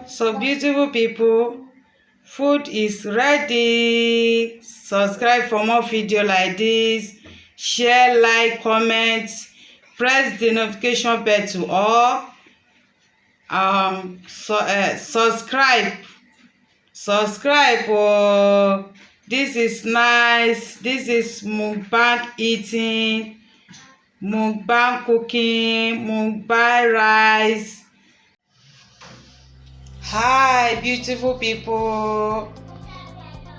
So beautiful people, food is ready. Subscribe for more video like this. Share, like, comment, press the notification bell to all. Subscribe. Oh, this is nice. This is mukbang eating, mukbang cooking, mukbang rice. Hi beautiful people,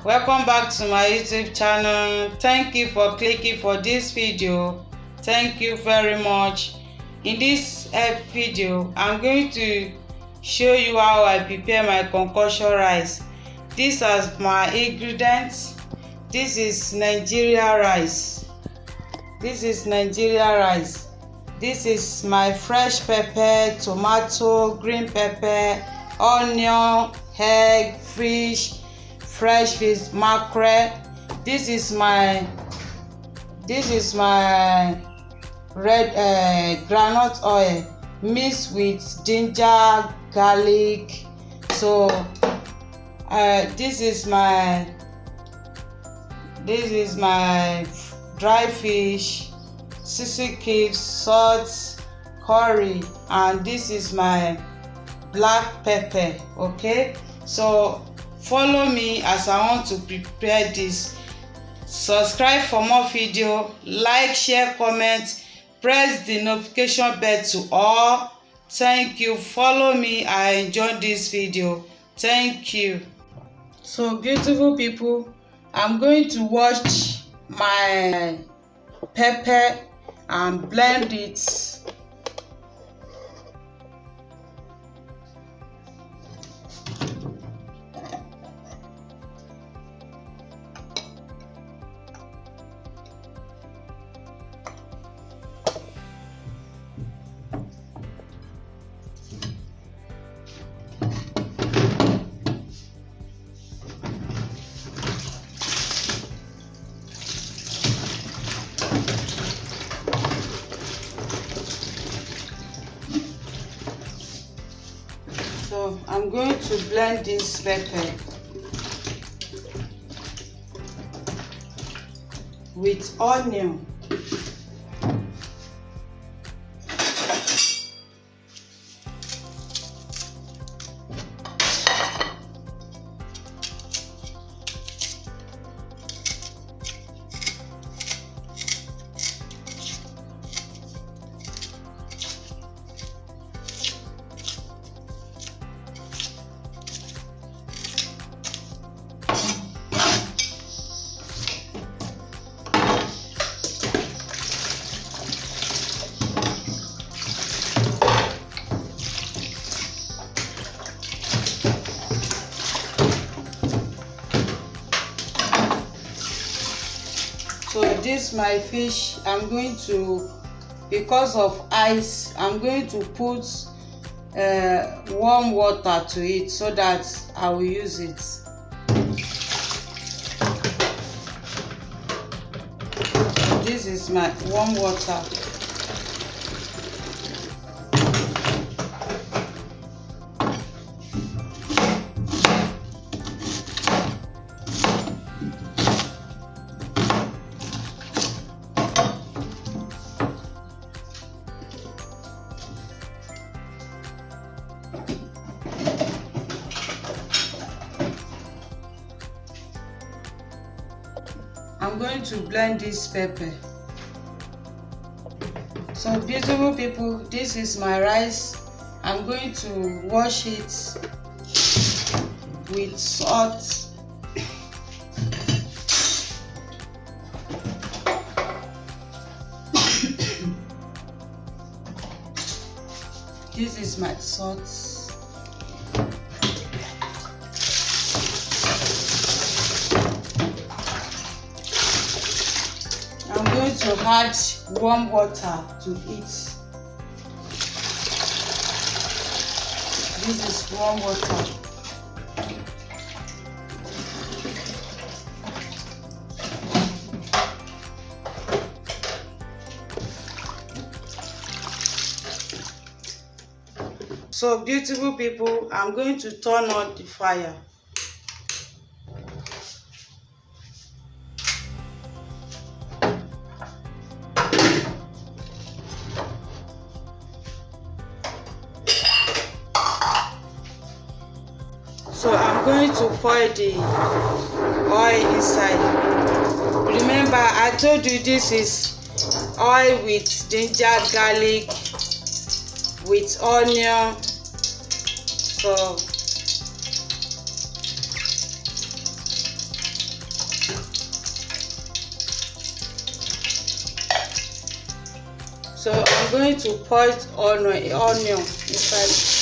welcome back to my YouTube channel. Thank you for clicking for this video. Thank you very much. In this video, I'm going to show you how I prepare my concoction rice. These are my ingredients. This is Nigeria rice. This is my fresh pepper, tomato, green pepper, onion, egg, fish, fresh fish, mackerel. This is my red groundnut oil mixed with ginger, garlic. So this is my dry fish, sesame cubes, salt, curry, and this is my black pepper. Okay, so follow me as I want to prepare this. Subscribe for more video, like, share, comment, press the notification bell to all. Thank you. Follow me. I enjoyed this video. Thank you. So beautiful people, I'm going to wash my pepper and blend it. So I'm going to blend this pepper with onion. So this my fish, I'm going to, because of ice, I'm going to put warm water to it so that I will use it. This is my warm water. I'm going to blend this pepper. So beautiful people, this is my rice. I'm going to wash it with salt. This is my salt. I'm going to add warm water to it. This is warm water. So beautiful people, I'm going to turn on the fire. So I'm going to pour the oil inside. Remember, I told you this is oil with ginger, garlic, with onion. So I'm going to pour onion inside.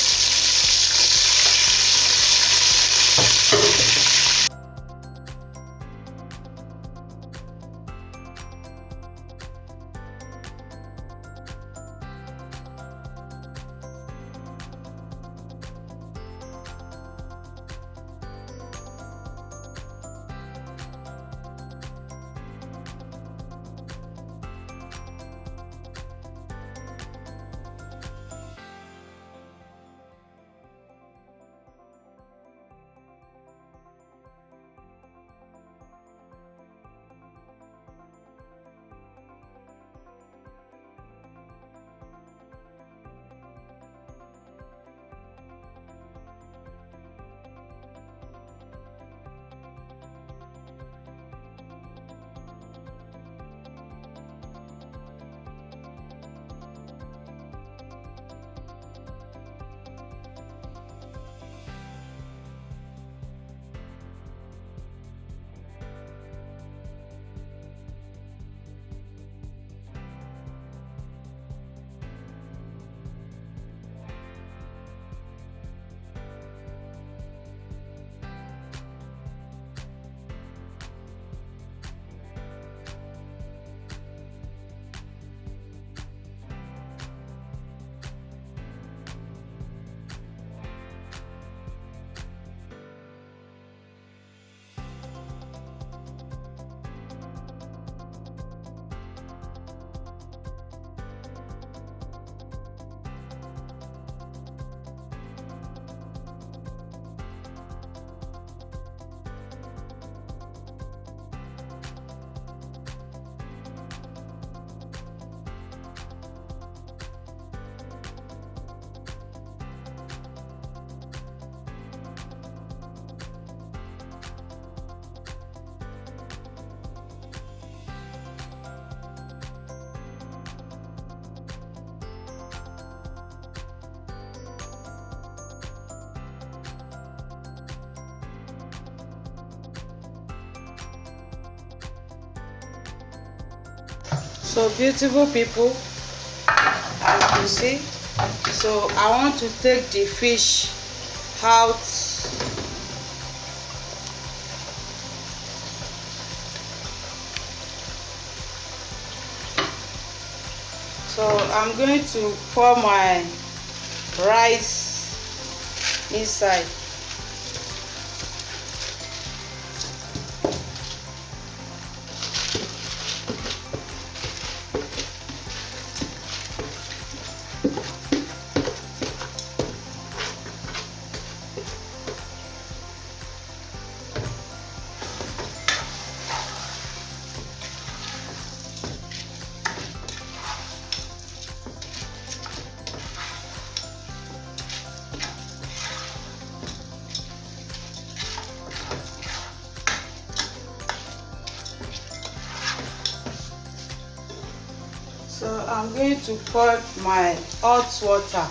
So beautiful people, as you see, so I want to take the fish out. So I'm going to pour my rice inside. So I'm going to pour my hot water.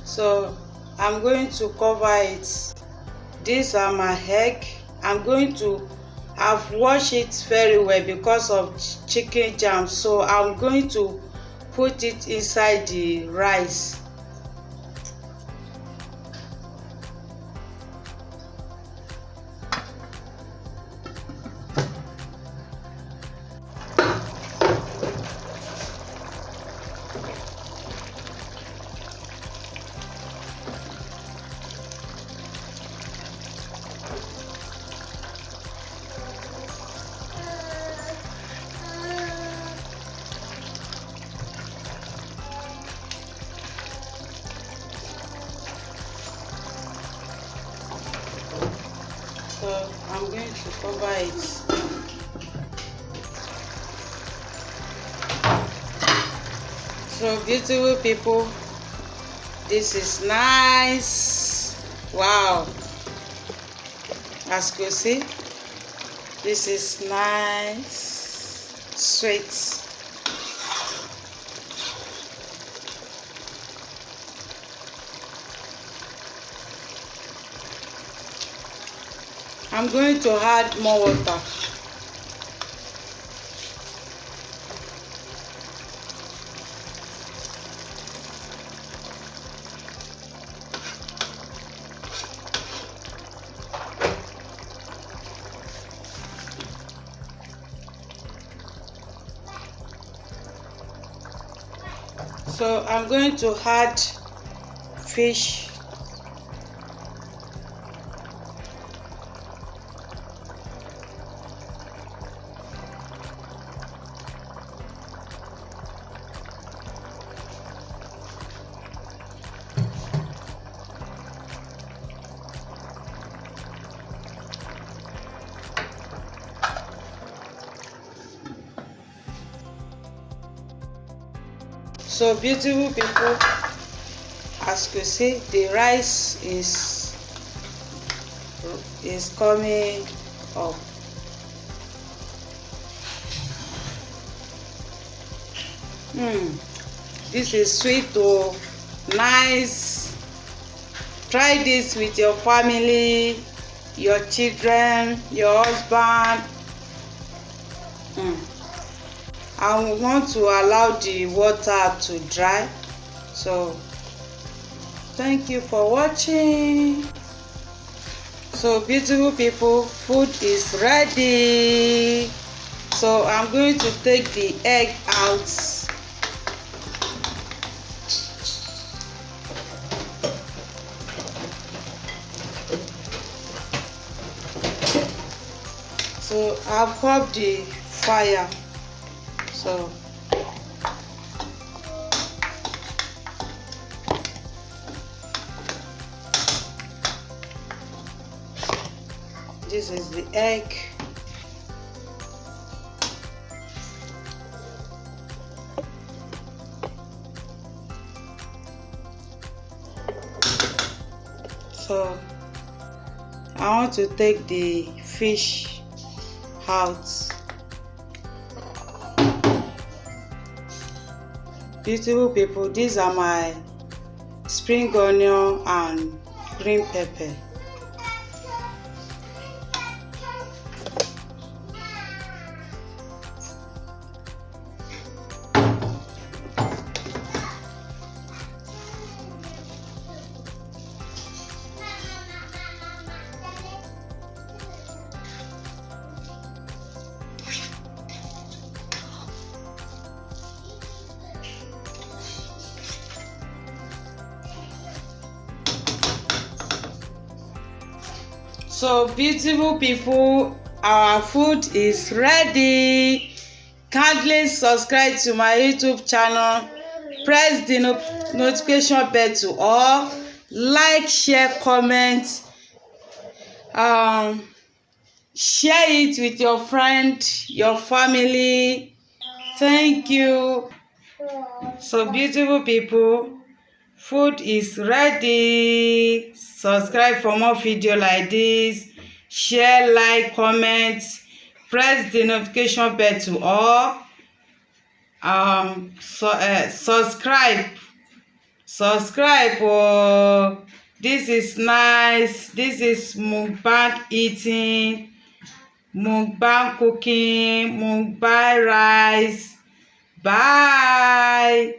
So I'm going to cover it. These are my egg. I'm going to have washed it very well because of chicken jam, so I'm going to put it inside the rice. So I'm going to cover it. So beautiful people, this is nice. Wow, as you can see, this is nice, sweet. I'm going to add more water. So I'm going to add fish. So beautiful people, as you see, the rice is coming up. This is sweet oh, nice. Try this with your family, your children, your husband. I want to allow the water to dry. So thank you for watching. So beautiful people, food is ready. So I'm going to take the egg out. So I've got the fire. So this is the egg. So I want to take the fish out. Beautiful people, these are my spring onion and green pepper. So beautiful people, our food is ready. Kindly subscribe to my YouTube channel, press the notification bell to all, like, share, comment, share it with your friend, your family. Thank you. So beautiful people, food is ready. Subscribe for more video like this. Share, like, comment, press the notification bell to all. Subscribe. Oh, this is nice. This is mukbang eating, mukbang cooking, mukbang rice. Bye.